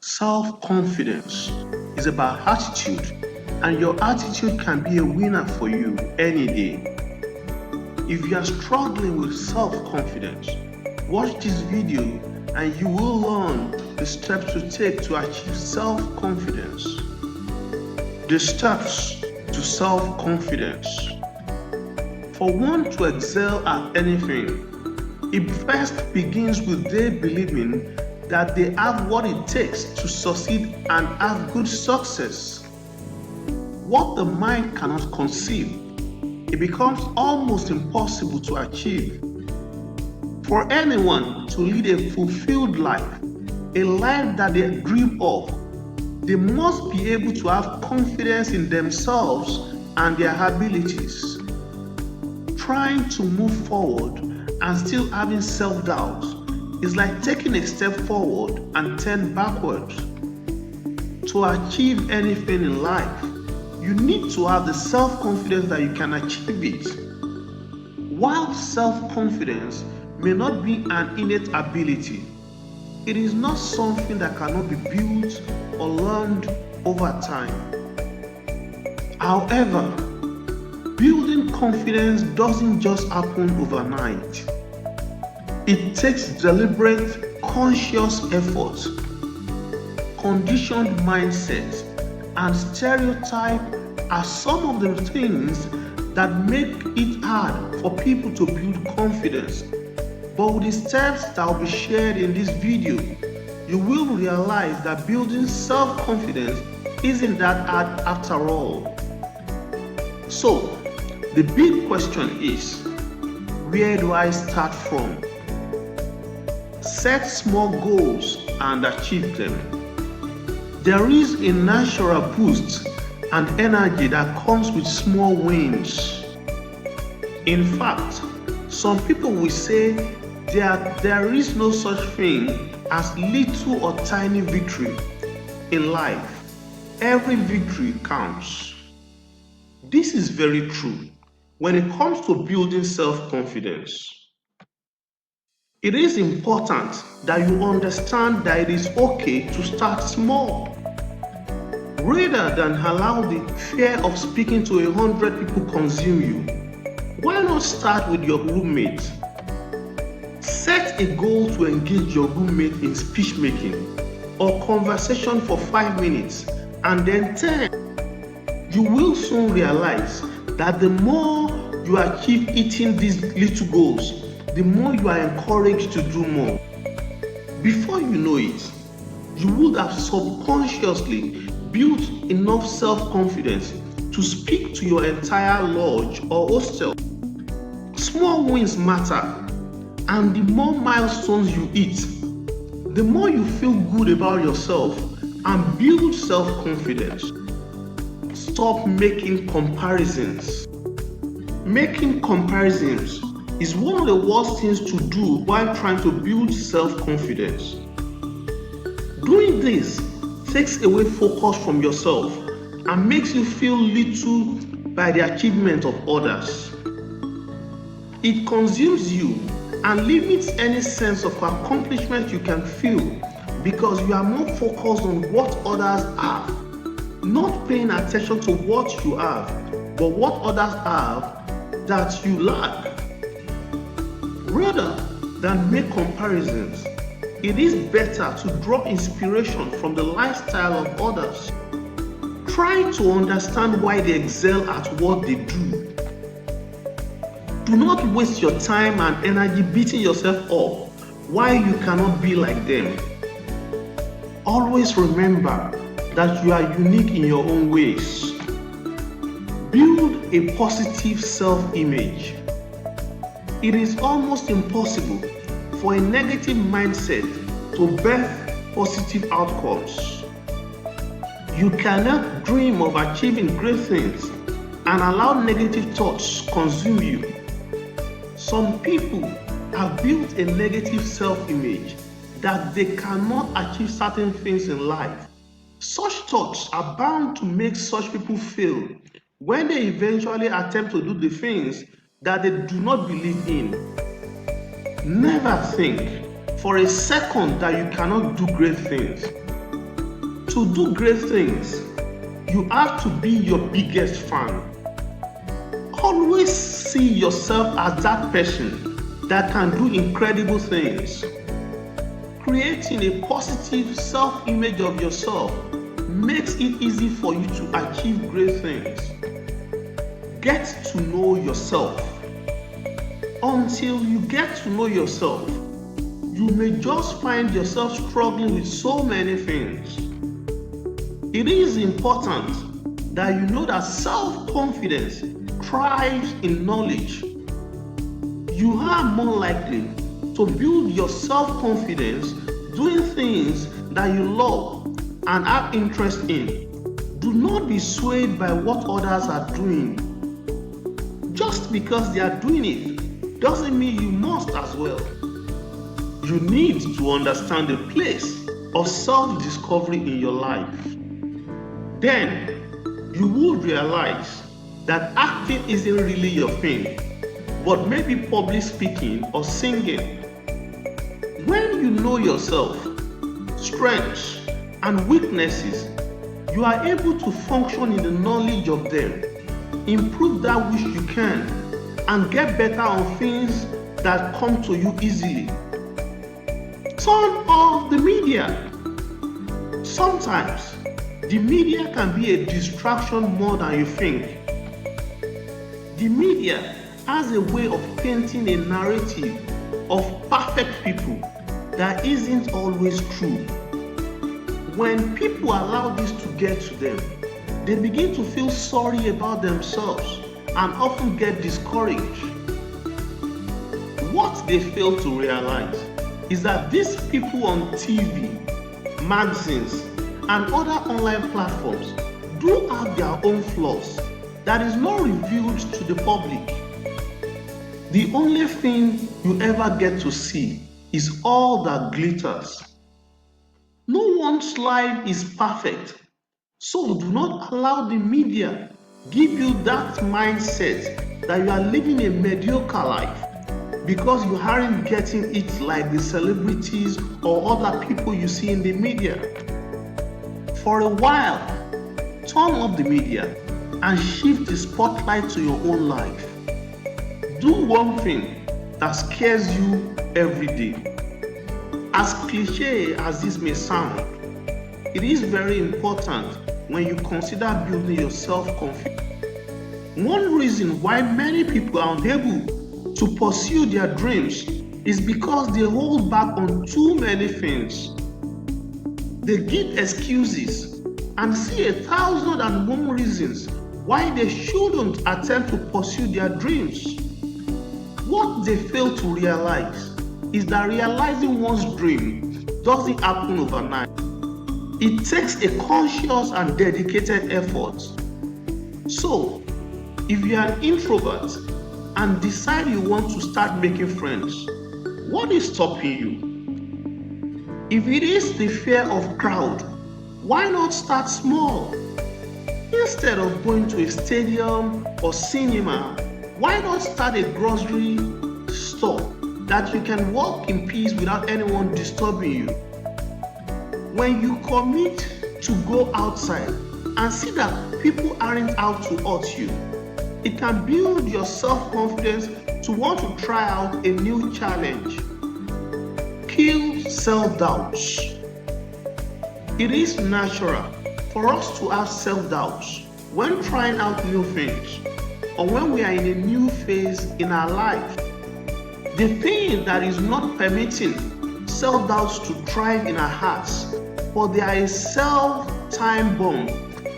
Self-confidence is about attitude, and your attitude can be a winner for you any day. If you are struggling with self-confidence, watch this video and you will learn the steps to take to achieve self-confidence. The steps to self-confidence. For one to excel at anything, it first begins with they believing that they have what it takes to succeed and have good success. What the mind cannot conceive, it becomes almost impossible to achieve. For anyone to lead a fulfilled life, a life that they dream of, they must be able to have confidence in themselves and their abilities. Trying to move forward and still having self-doubt is like taking a step forward and 10 backwards. To achieve anything in life, you need to have the self-confidence that you can achieve it. While self-confidence may not be an innate ability, it is not something that cannot be built or learned over time. However, building confidence doesn't just happen overnight. It takes deliberate, conscious effort, conditioned mindset, and stereotype are some of the things that make it hard for people to build confidence. But with the steps that will be shared in this video, you will realize that building self-confidence isn't that hard after all. So, the big question is, where do I start from? Set small goals and achieve them. There is a natural boost and energy that comes with small wins. In fact, some people will say there is no such thing as little or tiny victory in life. Every victory counts. This is very true when it comes to building self-confidence. It is important that you understand that it is okay to start small. Rather than allow the fear of speaking to 100 people consume you, why not start with your roommate? Set a goal to engage your roommate in speech making or conversation for 5 minutes and then 10. You will soon realize that the more you achieve hitting these little goals, the more you are encouraged to do more. Before you know it, you would have subconsciously built enough self-confidence to speak to your entire lodge or hostel. Small wins matter, and the more milestones you hit, the more you feel good about yourself and build self-confidence. Stop making comparisons. Making comparisons is one of the worst things to do while trying to build self-confidence. Doing this takes away focus from yourself and makes you feel little by the achievement of others. It consumes you and limits any sense of accomplishment you can feel because you are more focused on what others have, not paying attention to what you have, but what others have that you lack. Rather than make comparisons, it is better to draw inspiration from the lifestyle of others. Try to understand why they excel at what they do. Do not waste your time and energy beating yourself up why you cannot be like them. Always remember that you are unique in your own ways. Build a positive self-image. It is almost impossible for a negative mindset to birth positive outcomes. You cannot dream of achieving great things and allow negative thoughts consume you. Some people have built a negative self-image that they cannot achieve certain things in life. Such thoughts are bound to make such people fail when they eventually attempt to do the things that they do not believe in. Never think for a second that you cannot do great things. To do great things, you have to be your biggest fan. Always see yourself as that person that can do incredible things. Creating a positive self-image of yourself makes it easy for you to achieve great things. Get to know yourself. Until you get to know yourself, you may just find yourself struggling with so many things. It is important that you know that self-confidence thrives in knowledge. You are more likely to build your self-confidence doing things that you love and have interest in. Do not be swayed by what others are doing. Just because they are doing it doesn't mean you must as well. You need to understand the place of self-discovery in your life. Then you will realize that acting isn't really your thing, but maybe public speaking or singing. When you know yourself, strengths, and weaknesses, you are able to function in the knowledge of them, improve that which you can, and get better on things that come to you easily. Turn off the media. Sometimes, the media can be a distraction more than you think. The media has a way of painting a narrative of perfect people that isn't always true. When people allow this to get to them, they begin to feel sorry about themselves and often get discouraged. What they fail to realize is that these people on TV, magazines, and other online platforms do have their own flaws that is not revealed to the public. The only thing you ever get to see is all that glitters. No one's life is perfect, so do not allow the media give you that mindset that you are living a mediocre life because you aren't getting it like the celebrities or other people you see in the media. For a while, turn off the media and shift the spotlight to your own life. Do one thing that scares you every day. As cliche as this may sound, it is very important when you consider building your self-confidence. One reason why many people are unable to pursue their dreams is because they hold back on too many things. They give excuses and see 1,001 reasons why they shouldn't attempt to pursue their dreams. What they fail to realize is that realizing one's dream doesn't happen overnight. It takes a conscious and dedicated effort. So, if you are an introvert and decide you want to start making friends, what is stopping you? If it is the fear of crowd, why not start small? Instead of going to a stadium or cinema, why not start a grocery store that you can walk in peace without anyone disturbing you? When you commit to go outside and see that people aren't out to hurt you, it can build your self-confidence to want to try out a new challenge. Kill self-doubts. It is natural for us to have self-doubts when trying out new things or when we are in a new phase in our life. The thing that is not permitting self-doubts to thrive in our hearts, but there is self-time bomb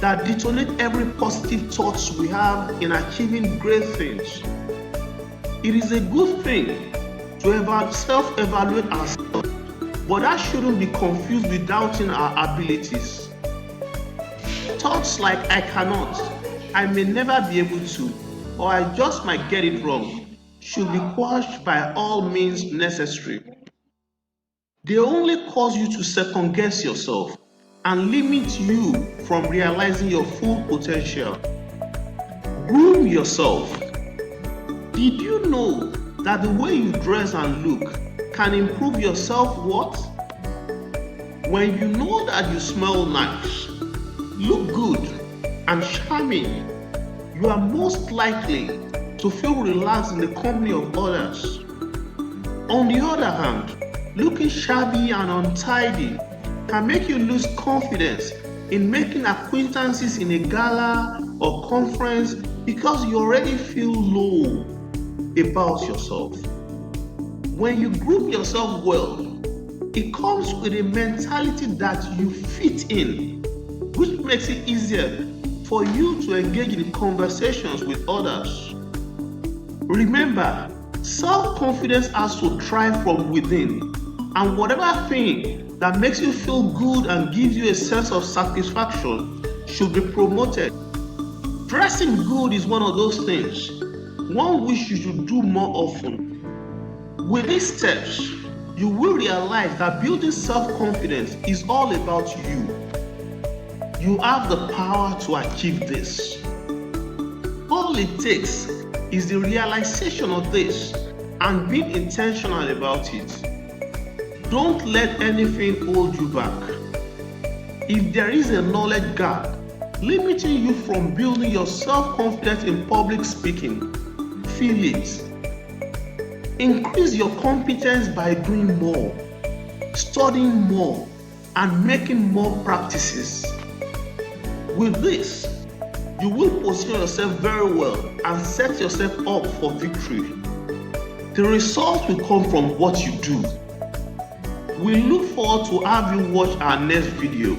that detonates every positive thoughts we have in achieving great things. It is a good thing to self-evaluate ourselves, but that shouldn't be confused with doubting our abilities. Thoughts like I cannot, I may never be able to, or I just might get it wrong should be quashed by all means necessary. They only cause you to second guess yourself and limit you from realizing your full potential. Groom yourself. Did you know that the way you dress and look can improve your self-worth? When you know that you smell nice, look good, and charming, you are most likely to feel relaxed in the company of others. On the other hand, looking shabby and untidy can make you lose confidence in making acquaintances in a gala or conference because you already feel low about yourself. When you group yourself well, it comes with a mentality that you fit in, which makes it easier for you to engage in conversations with others. Remember, self-confidence has to thrive from within, and whatever thing that makes you feel good and gives you a sense of satisfaction should be promoted. Dressing good is one of those things, one which you should do more often. With these steps, you will realize that building self-confidence is all about you. You have the power to achieve this. All it takes is the realization of this and being intentional about it. Don't let anything hold you back. If there is a knowledge gap limiting you from building your self-confidence in public speaking, fill it. Increase your competence by doing more, studying more, and making more practices. With this, you will position yourself very well and set yourself up for victory. The results will come from what you do. We look forward to have you watch our next video.